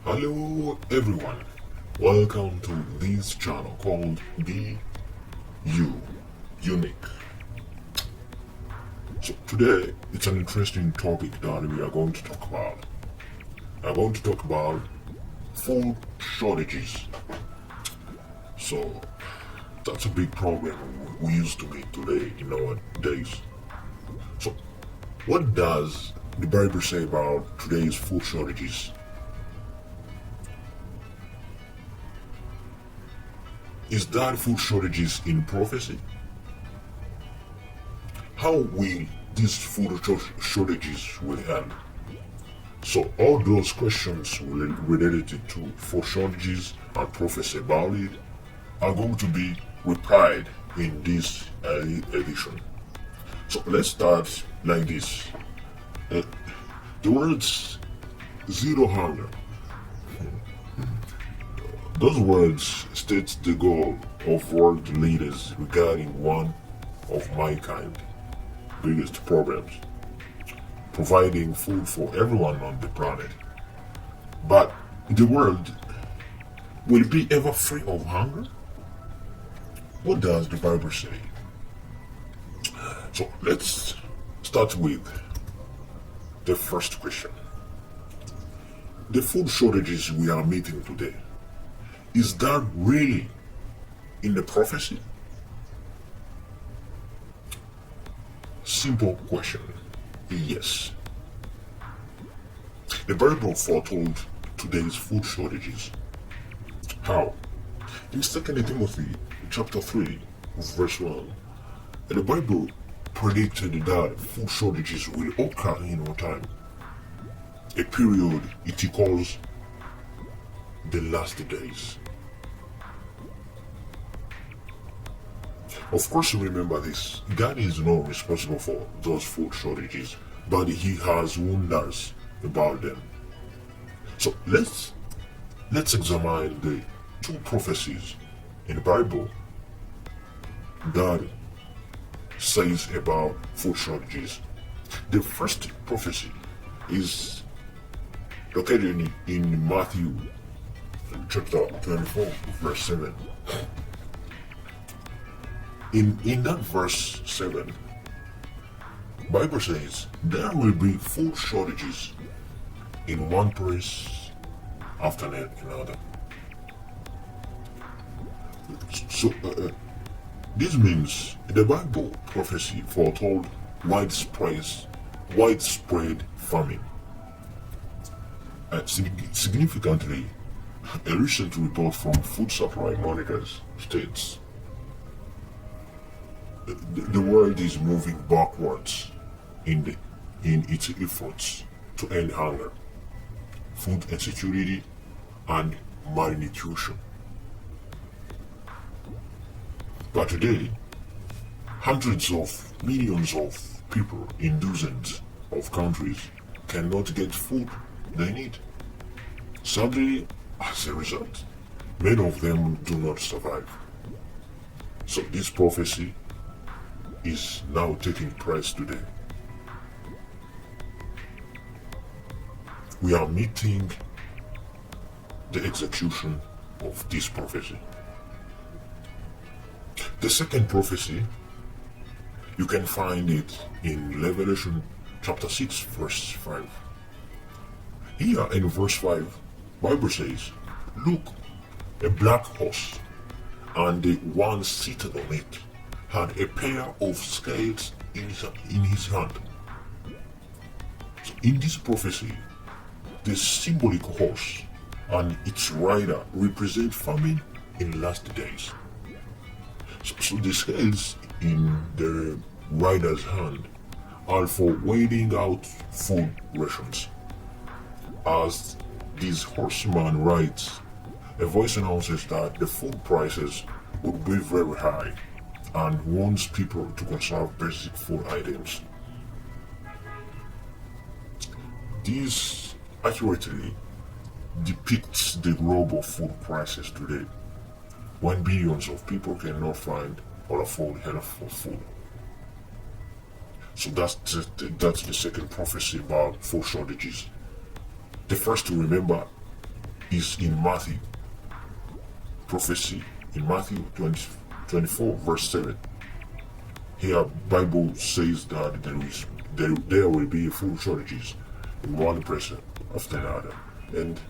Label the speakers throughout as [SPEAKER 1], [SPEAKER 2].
[SPEAKER 1] Hello everyone, welcome to this channel called Be You, Unique. So today it's an interesting topic that we are going to talk about. I'm going to talk about food shortages. So that's a big problem we used to meet today in our days. So what does the Bible say about today's food shortages? Is that food shortages in prophecy? How will these food shortages will end? So all those questions related to food shortages and prophecy about it are going to be replied in this edition. So let's start like this. Uh, the words zero hunger. Those words state the goal of world leaders regarding one of mankind's biggest problems, providing food for everyone on the planet. But the world will be ever free of hunger? What does the Bible say? So let's start with the first question. The food shortages we are meeting today, is that really in the prophecy? Simple question. Yes. The Bible foretold today's food shortages. How? In 2 Timothy chapter 3, verse 1, the Bible predicted that food shortages will occur in our time. A period it calls the last days. Of course, remember this. God is not responsible for those food shortages, but He has warned us about them. So let's examine the two prophecies in the Bible that says about food shortages. The first prophecy is located in Matthew chapter 24, verse 7. In that verse 7, Bible says there will be food shortages in one place after another. So this means the Bible prophecy foretold widespread famine. Significantly, a recent report from food supply monitors states the world is moving backwards in its efforts to end hunger, food insecurity, and malnutrition. But today, hundreds of millions of people in dozens of countries cannot get food they need. Sadly, as a result, many of them do not survive. So this prophecy is now taking place today. We are meeting the execution of this prophecy. The second prophecy, you can find it in Revelation chapter 6, verse 5. Here in verse 5, Bible says, look, a black horse, and the one seated on it had a pair of scales in his hand. So in this prophecy, the symbolic horse and its rider represent famine in last days. So the scales in the rider's hand are for weighing out food rations. As this horseman rides, a voice announces that the food prices would be very high and warns people to conserve basic food items. This accurately depicts the global food crisis today, when billions of people cannot find or afford healthful food. So that's the second prophecy about food shortages. The first to remember is in Matthew. Prophecy in Matthew 24 verse 7. Here Bible says that there will be food shortages in one person after another. And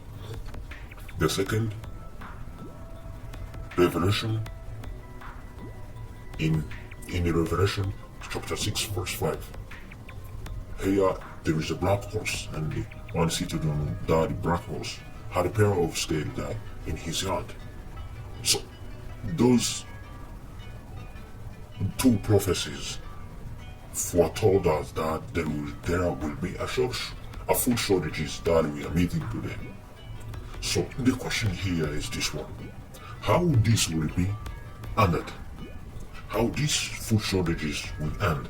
[SPEAKER 1] the second revelation in the Revelation chapter 6 verse 5. Here there is a black horse, and the one seated on that black horse had a pair of scales in his hand. So those two prophecies foretold us that there will be a food shortages that we are meeting today. So the question here is this one: how this will be ended? How these food shortages will end?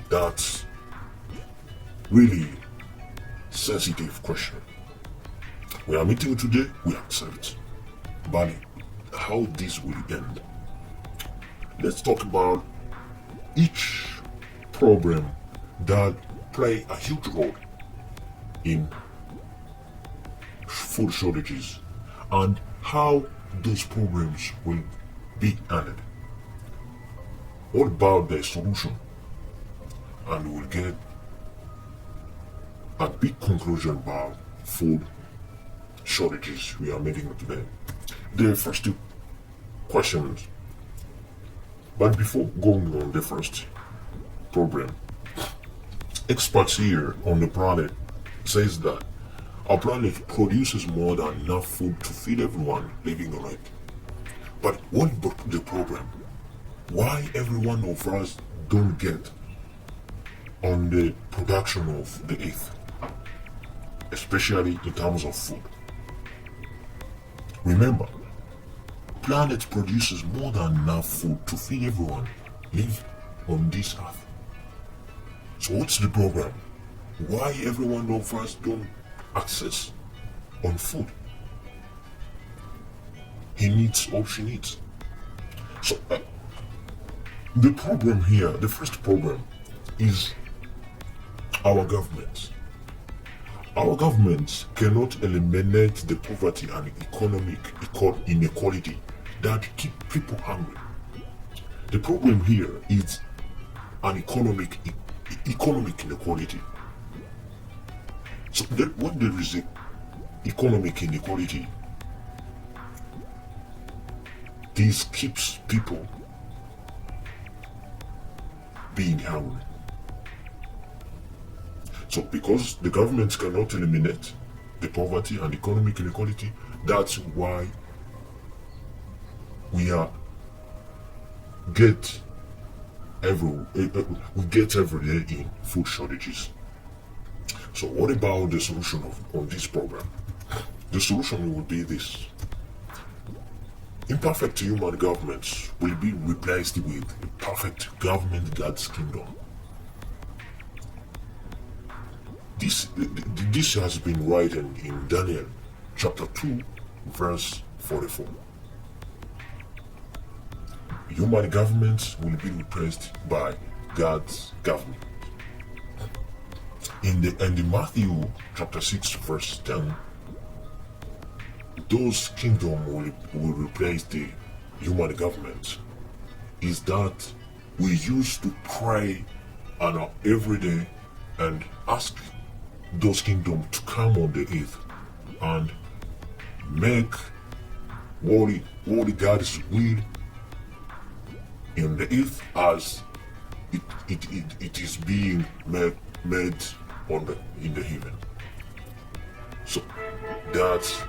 [SPEAKER 1] That's really sensitive question. We are meeting today, we accept. But how this will end? Let's talk about each problem that play a huge role in food shortages and how those problems will be ended. What about the solution? And we'll get a big conclusion about food shortages we are meeting today. The first two questions. But before going on the first problem, experts here on the planet says that our planet produces more than enough food to feed everyone living on it. But what about the problem? Why every one of us don't get on the production of the earth, especially in terms of food? Remember, planet produces more than enough food to feed everyone live on this earth. So what's the problem? Why every one of us don't access on food he needs or she needs? So the problem here, the first problem is our governments. Our governments cannot eliminate the poverty and economic inequality that keep people hungry. The problem here is an economic inequality. So when there is economic inequality, this keeps people being hungry. So because the government cannot eliminate the poverty and economic inequality, that's why we get every day in food shortages. So what about the solution on this problem? The solution will be this: imperfect human governments will be replaced with a perfect government God's kingdom. This has been written in Daniel chapter 2 verse 44. Human governments will be replaced by God's government. In the Matthew chapter 6 verse 10, those kingdom will replace the human government. Is that we used to pray on our every day and ask those kingdom to come on the earth and make what God's will in the earth as it is being made in the heaven. So that's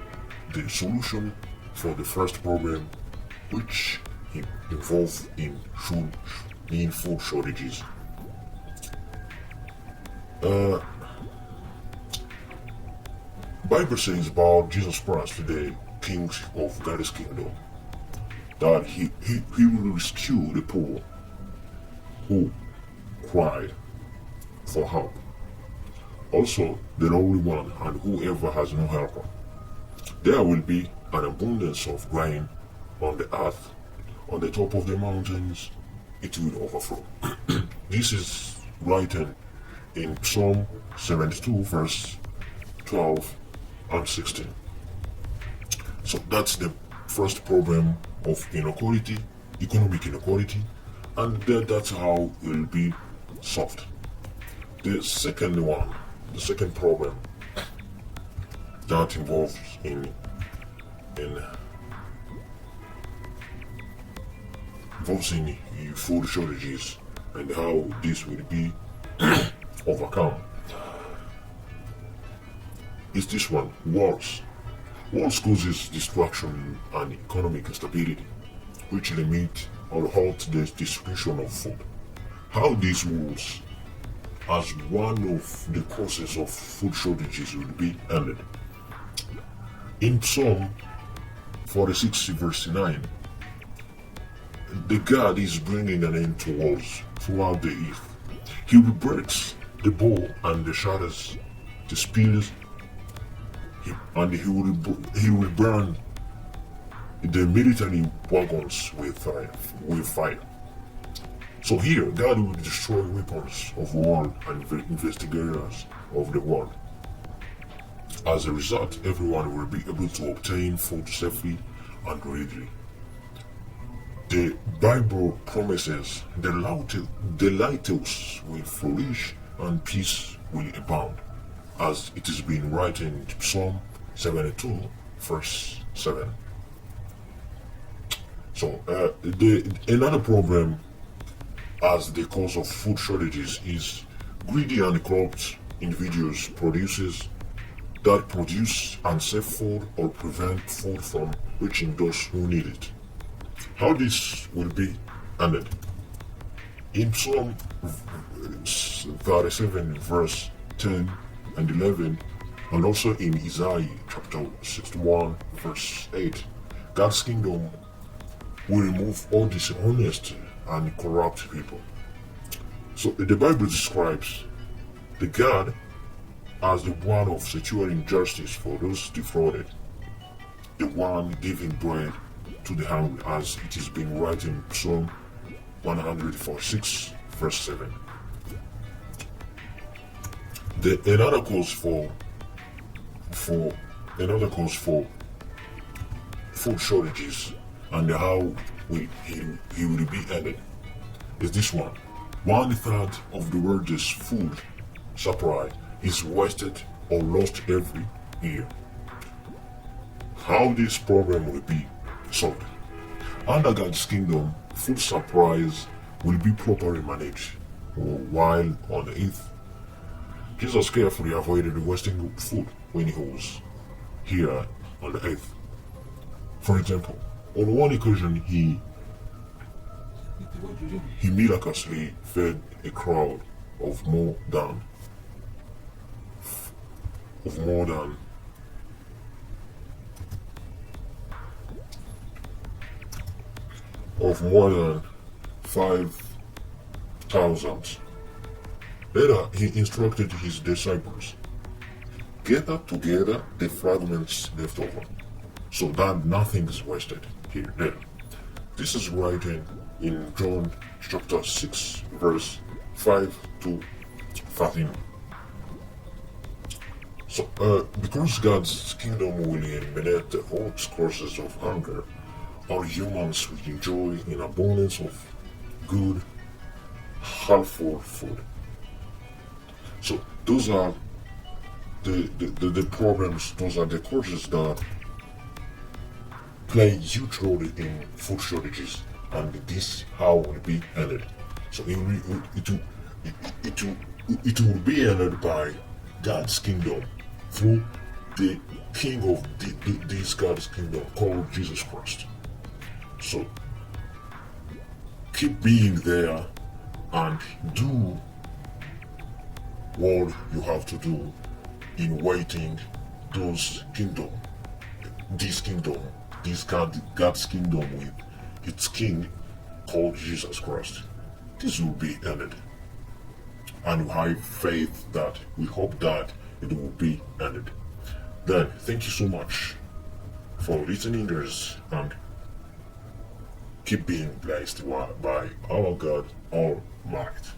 [SPEAKER 1] the solution for the first problem, which involves in food shortages. Bible says about Jesus Christ, the King of God's kingdom, that he will rescue the poor who cried for help. Also, the lonely one and whoever has no helper. There will be an abundance of grain on the earth, on the top of the mountains. It will overflow. This is written in Psalm 72 verse 12 and 16. So that's the first problem of inequality, economic inequality, and that's how it will be solved. The second one, the second problem that in involves in food shortages and how this will be overcome is this one: wars. Wars causes destruction and economic instability, which limit or halt the distribution of food. How these wars, as one of the causes of food shortages, will be ended. In Psalm 46 verse 9, the God is bringing an end to wars throughout the earth. He will break the bow and the shatters, the spears, and he will burn the military wagons with fire. So here, God will destroy weapons of war and investigators of the world. As a result, everyone will be able to obtain food safely and readily. The Bible promises the lighthouse will flourish and peace will abound, as it is being written in Psalm 72, verse 7. So, another problem as the cause of food shortages is greedy and corrupt individuals that produce unsafe food or prevent food from reaching those who need it. How this will be ended? In Psalm 37 verse 10 and 11, and also in Isaiah chapter 61 verse 8, God's kingdom will remove all dishonest and corrupt people. So the Bible describes the God as the one of securing justice for those defrauded, the one giving bread to the hungry, as it is being written in Psalm 146 verse 7. Another cause for food shortages and how he will be ended is this one: 1/3 of the world's food supply is wasted or lost every year. How this problem will be solved? Under God's kingdom, food supplies will be properly managed, while on earth, Jesus carefully avoided wasting food when he was here on the earth. For example, on one occasion he miraculously fed a crowd of more than 5,000. Later, he instructed his disciples, gather together the fragments left over, so that nothing is wasted here. There. This is written in John chapter 6, verse 5 to 13. So, because God's kingdom will eliminate the whole causes of hunger, all humans will enjoy an abundance of good, healthful food. So those are the problems, those are the causes that play a huge role in food shortages, and this how will be ended. So it will be ended by God's kingdom through the king of this God's kingdom called Jesus Christ. So keep being there and do what you have to do in waiting this God's kingdom with its king called Jesus Christ. This will be ended. And we have faith that we hope that it will be ended. Then thank you so much for listening to us, and keep being blessed by our God Almighty.